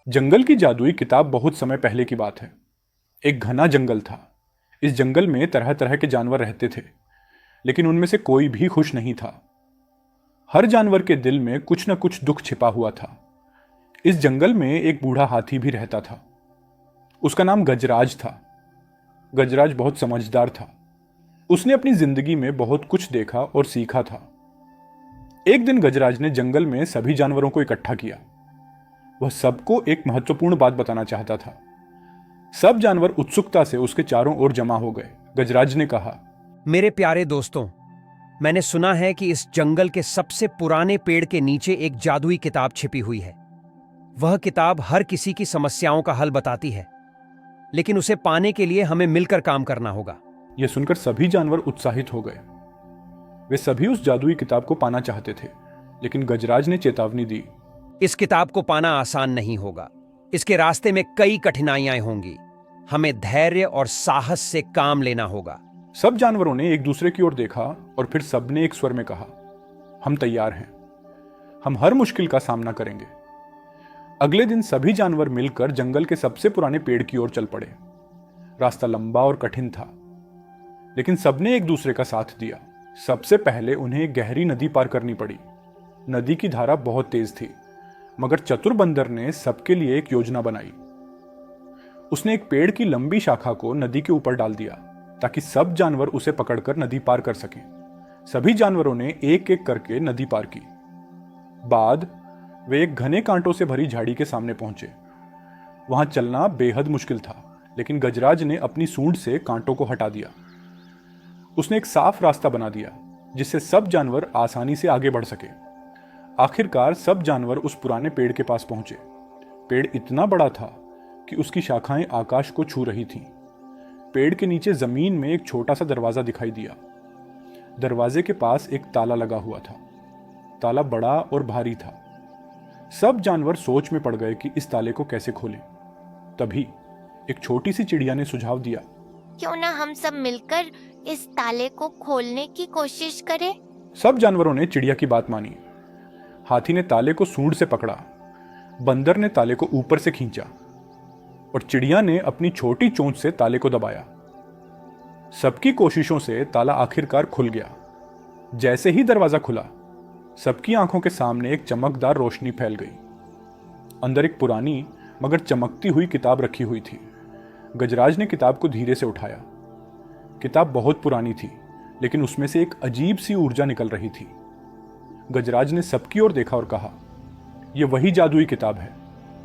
जंगल की जादुई किताब बहुत समय पहले की बात है। एक घना जंगल था। इस जंगल में तरह तरह के जानवर रहते थे, लेकिन उनमें से कोई भी खुश नहीं था। हर जानवर के दिल में कुछ न कुछ दुख छिपा हुआ था। इस जंगल में एक बूढ़ा हाथी भी रहता था। उसका नाम गजराज था। गजराज बहुत समझदार था। उसने अपनी जिंदगी में बहुत कुछ देखा और सीखा था। एक दिन गजराज ने जंगल में सभी जानवरों को इकट्ठा किया। वह सबको एक महत्वपूर्ण बात बताना चाहता था। सब जानवर उत्सुकता से उसके चारों ओर जमा हो गए। गजराज ने कहा, मेरे प्यारे दोस्तों, मैंने सुना है कि इस जंगल के सबसे पुराने पेड़ के नीचे एक जादुई किताब छिपी हुई है। वह किताब हर किसी की समस्याओं का हल बताती है, लेकिन उसे पाने के लिए हमें मिलकर काम करना होगा। यह सुनकर सभी जानवर उत्साहित हो गए। वे सभी उस जादुई किताब को पाना चाहते थे, लेकिन गजराज ने चेतावनी दी। इस किताब को पाना आसान नहीं होगा। इसके रास्ते में कई कठिनाइयां होंगी। हमें धैर्य और साहस से काम लेना होगा। सब जानवरों ने एक दूसरे की ओर देखा और फिर सबने एक स्वर में कहा, हम तैयार हैं। हम हर मुश्किल का सामना करेंगे। अगले दिन सभी जानवर मिलकर जंगल के सबसे पुराने पेड़ की ओर चल पड़े। रास्ता लंबा और कठिन था, लेकिन सबने एक दूसरे का साथ दिया। सबसे पहले उन्हें एक गहरी नदी पार करनी पड़ी। नदी की धारा बहुत तेज थी, मगर चतुर बंदर ने सबके लिए एक योजना बनाई। उसने एक पेड़ की लंबी शाखा को नदी के ऊपर डाल दिया, ताकि सब जानवर उसे पकड़कर नदी पार कर सकें। सभी जानवरों ने एक एक करके नदी पार की। बाद वे एक घने कांटों से भरी झाड़ी के सामने पहुंचे। वहां चलना बेहद मुश्किल था, लेकिन गजराज ने अपनी सूंड से कांटों को हटा दिया। उसने एक साफ रास्ता बना दिया, जिससे सब जानवर आसानी से आगे बढ़ सके। आखिरकार सब जानवर उस पुराने पेड़ के पास पहुंचे। पेड़ इतना बड़ा था कि उसकी शाखाएं आकाश को छू रही थीं। पेड़ के नीचे जमीन में एक छोटा सा दरवाजा दिखाई दिया। दरवाजे के पास एक ताला लगा हुआ था। ताला बड़ा और भारी था। सब जानवर सोच में पड़ गए कि इस ताले को कैसे खोलें। तभी एक छोटी सी चिड़िया ने सुझाव दिया, क्यों ना हम सब मिलकर इस ताले को खोलने की कोशिश करें? सब जानवरों ने चिड़िया की बात मानी। हाथी ने ताले को सूंड से पकड़ा, बंदर ने ताले को ऊपर से खींचा और चिड़िया ने अपनी छोटी चोंच से ताले को दबाया। सबकी कोशिशों से ताला आखिरकार खुल गया। जैसे ही दरवाजा खुला, सबकी आंखों के सामने एक चमकदार रोशनी फैल गई। अंदर एक पुरानी मगर चमकती हुई किताब रखी हुई थी। गजराज ने किताब को धीरे से उठाया। किताब बहुत पुरानी थी, लेकिन उसमें से एक अजीब सी ऊर्जा निकल रही थी। गजराज ने सबकी ओर देखा और कहा, यह वही जादुई किताब है।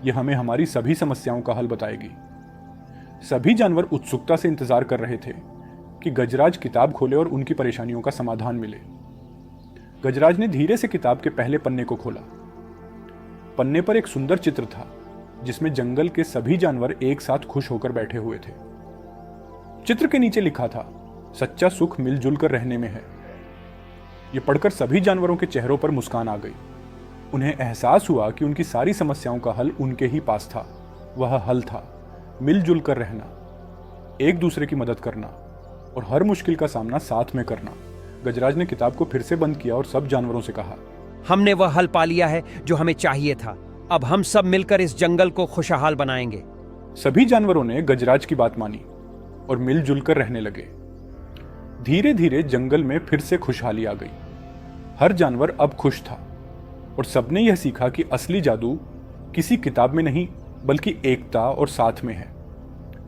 यह हमें हमारी सभी समस्याओं का हल बताएगी। सभी जानवर उत्सुकता से इंतजार कर रहे थे कि गजराज किताब खोले और उनकी परेशानियों का समाधान मिले। गजराज ने धीरे से किताब के पहले पन्ने को खोला। पन्ने पर एक सुंदर चित्र था, जिसमें जंगल के सभी जानवर एक साथ खुश होकर बैठे हुए थे। चित्र के नीचे लिखा था, सच्चा सुख मिलजुल कर रहने में है। यह पढ़कर सभी जानवरों के चेहरों पर मुस्कान आ गई। उन्हें एहसास हुआ कि उनकी सारी समस्याओं का हल उनके ही पास था। वह हल था मिलजुल कर रहना, एक दूसरे की मदद करना और हर मुश्किल का सामना साथ में करना। गजराज ने किताब को फिर से बंद किया और सब जानवरों से कहा, हमने वह हल पा लिया है जो हमें चाहिए था। अब हम सब मिलकर इस जंगल को खुशहाल बनाएंगे। सभी जानवरों ने गजराज की बात मानी और मिलजुल कर रहने लगे। धीरे धीरे जंगल में फिर से खुशहाली आ गई। हर जानवर अब खुश था और सबने यह सीखा कि असली जादू किसी किताब में नहीं, बल्कि एकता और साथ में है।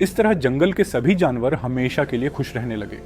इस तरह जंगल के सभी जानवर हमेशा के लिए खुश रहने लगे।